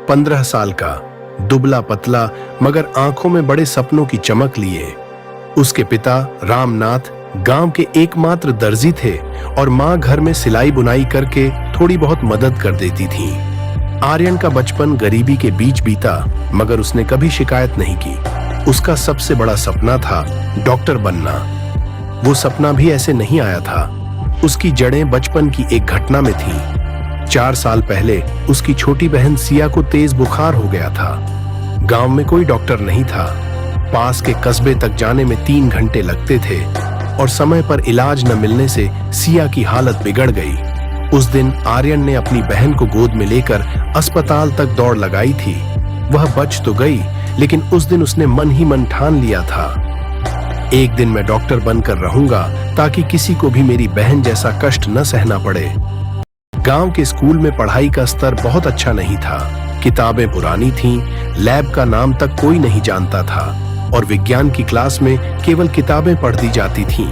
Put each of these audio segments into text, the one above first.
15 साल का, दुबला पतला मगर आंखों में बड़े सपनों की चमक लिए। उसके पिता रामनाथ गांव के एकमात्र दर्जी थे और मां घर में सिलाई बुनाई करके थोड़ी बहुत मदद कर देती थी। आर्यन का बचपन गरीबी के बीच बीता मगर उसने कभी शिकायत नहीं की। उसका सबसे बड़ा सपना था डॉक्टर बनना। वो सपना भी ऐसे नहीं आया था। उसकी जड़ें बचपन की एक घटना में थी। 4 साल पहले उसकी छोटी बहन सिया को तेज बुखार हो गया था। गांव में कोई डॉक्टर नहीं था। पास के कस्बे तक जाने में 3 घंटे लगते थे और समय पर इलाज न मिलने से सिया की हालत बिगड़ गई। उस दिन आर्यन ने अपनी बहन को गोद में लेकर अस्पताल तक दौड़ लगाई थी। वह बच तो गई, लेकिन उस दिन उसने मन ही मन ठान लिया था, एक दिन मैं डॉक्टर बनकर रहूंगा ताकि किसी को भी मेरी बहन जैसा कष्ट न सहना पड़े। गांव के स्कूल में पढ़ाई का स्तर बहुत अच्छा नहीं था। किताबें पुरानी थीं, लैब का नाम तक कोई नहीं जानता था और विज्ञान की क्लास में केवल किताबें पढ़ दी जाती थीं।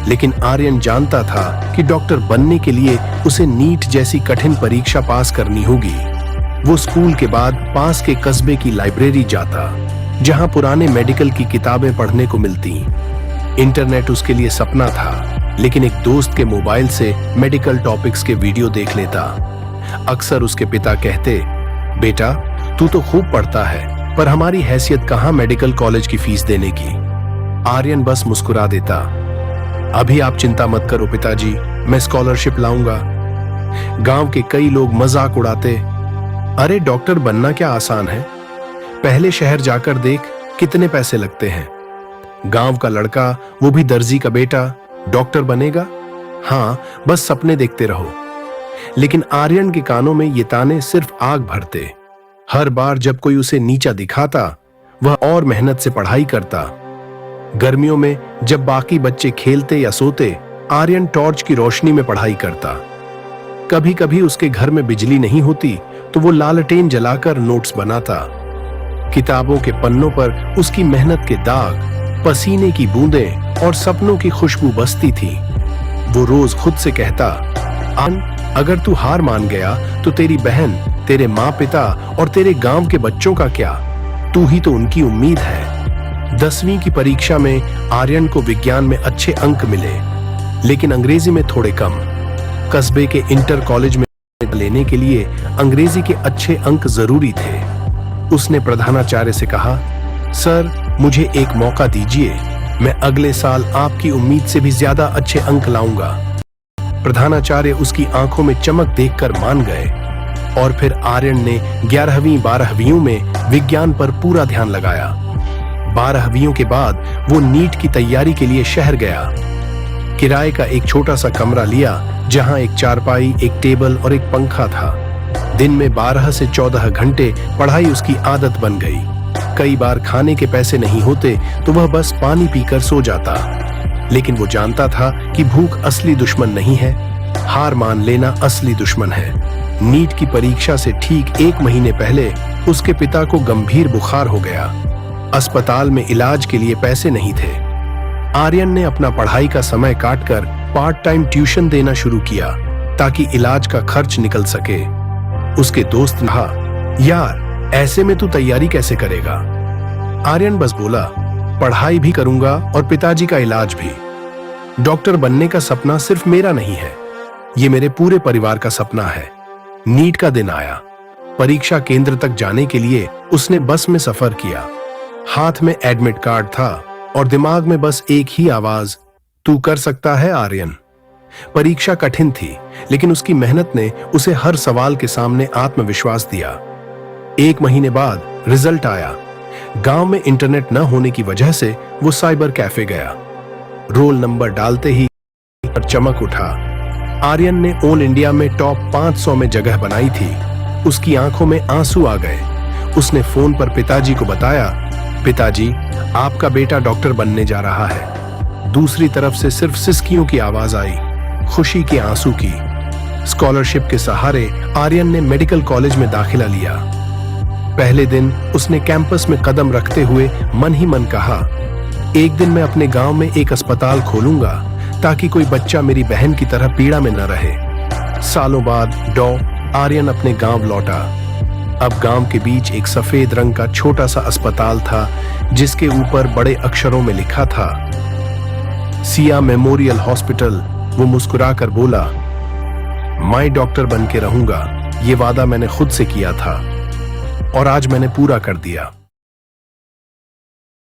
लेकिन आर्यन जानता था कि डॉक्टर बनने के लिए उसे नीट जैसी कठिन परीक्षा पास करनी होगी। वो स्कूल के बाद पास के कस्बे की लाइब्रेरी जाता, जहां पुराने मेडिकल की किताबें पढ़ने को मिलती। इंटरनेट उसके लिए सपना था, लेकिन एक दोस्त के मोबाइल से मेडिकल टॉपिक्स के वीडियो देख लेता। अक्सर उसके पिता कहते, बेटा तू तो खूब पढ़ता है, पर हमारी हैसियत कहां मेडिकल कॉलेज की फीस देने की। आर्यन बस मुस्कुरा देता, अभी आप चिंता मत करो पिताजी, मैं स्कॉलरशिप लाऊंगा। गांव के कई लोग मजाक उड़ाते, अरे डॉक्टर बनना क्या आसान है, पहले शहर जाकर देख कितने पैसे लगते हैं। गांव का लड़का, वो भी दर्जी का बेटा, डॉक्टर बनेगा? हाँ, बस सपने देखते रहो। लेकिन आर्यन के कानों में ये ताने सिर्फ आग भरते। हर बार जब कोई उसे नीचा दिखाता, वह और मेहनत से पढ़ाई करता। गर्मियों में जब बाकी बच्चे खेलते या सोते, आर्यन टॉर्च की रोशनी में पढ़ाई करता। कभी कभी उसके घर में बिजली नहीं होती तो वो लालटेन जलाकर नोट्स बनाता। किताबों के पन्नों पर उसकी मेहनत के दाग, पसीने की बूंदें और सपनों की खुशबू बसती थी। वो रोज खुद से कहता, अगर तू हार मान गया तो तेरी बहन, तेरे माँ पिता और तेरे गांव के बच्चों का क्या? तू ही तो उनकी उम्मीद है। 10वीं की परीक्षा में आर्यन को विज्ञान में अच्छे अंक मिले, लेकिन अंग्रेजी में थोड़े कम। कस्बे के इंटर कॉलेज में लेने के लिए अंग्रेजी के अच्छे अंक जरूरी थे। उसने प्रधानाचार्य से कहा, सर मुझे एक मौका दीजिए, मैं अगले साल आपकी उम्मीद से भी ज्यादा अच्छे अंक लाऊंगा। प्रधानाचार्य उसकी आंखों में चमक देखकर मान गए और फिर आर्यन ने 11वीं 12वीं में विज्ञान पर पूरा ध्यान लगाया। 12वीं के बाद वो नीट की तैयारी के लिए शहर गया। किराए का एक छोटा सा कमरा लिया, जहां एक चारपाई, एक टेबल और एक पंखा था। दिन में 12 से 14 घंटे पढ़ाई उसकी आदत बन गई। कई बार खाने के पैसे नहीं होते तो वह बस पानी पीकर सो जाता। लेकिन वो जानता था कि भूख असली दुश्मन नहीं है, हार मान लेना असली दुश्मन है। नीट की परीक्षा से ठीक 1 महीने पहले उसके पिता को गंभीर बुखार हो गया। अस्पताल में इलाज के लिए पैसे नहीं थे। आर्यन ने अपना पढ़ाई का समय काटकर पार्ट टाइम ट्यूशन देना शुरू किया ताकि इलाज का खर्च निकल सके। उसके दोस्त ने कहा, यार ऐसे में तू तैयारी कैसे करेगा? आर्यन बस बोला, पढ़ाई भी करूंगा और पिताजी का इलाज भी। डॉक्टर बनने का सपना सिर्फ मेरा नहीं है, ये मेरे पूरे परिवार का सपना है। नीट का दिन आया। परीक्षा केंद्र तक जाने के लिए उसने बस में सफर किया। हाथ में एडमिट कार्ड था और दिमाग में बस एक ही आवाज, तू कर सकता है आर्यन। परीक्षा कठिन थी, लेकिन उसकी मेहनत ने उसे हर सवाल के सामने आत्मविश्वास दिया। 1 महीने बाद रिजल्ट आया। गांव में इंटरनेट न होने की वजह से वो साइबर कैफे गया। रोल नंबर डालते ही चमक उठा। आर्यन ने ऑल इंडिया में टॉप 500 में जगह बनाई थी। उसकी आंखों में आंसू आ गए। उसने फोन पर पिताजी को बताया, पिताजी आपका बेटा डॉक्टर बनने जा रहा है। दूसरी तरफ से सिर्फ सिसकियों की आवाज आई, खुशी के आंसू की। स्कॉलरशिप के सहारे आर्यन ने मेडिकल कॉलेज में दाखिला लिया। पहले दिन उसने कैंपस में कदम रखते हुए मन ही मन कहा, एक दिन मैं अपने गांव में एक अस्पताल खोलूंगा ताकि कोई बच्चा मेरी बहन की तरह पीड़ा में न रहे। सालों बाद आर्यन अपने गांव लौटा। अब गांव के बीच एक सफेद रंग का छोटा सा अस्पताल था, जिसके ऊपर बड़े अक्षरों में लिखा था सिया मेमोरियल हॉस्पिटल। वो मुस्कुराकर बोला, मैं डॉक्टर बन के रहूंगा। ये वादा मैंने खुद से किया था और आज मैंने पूरा कर दिया।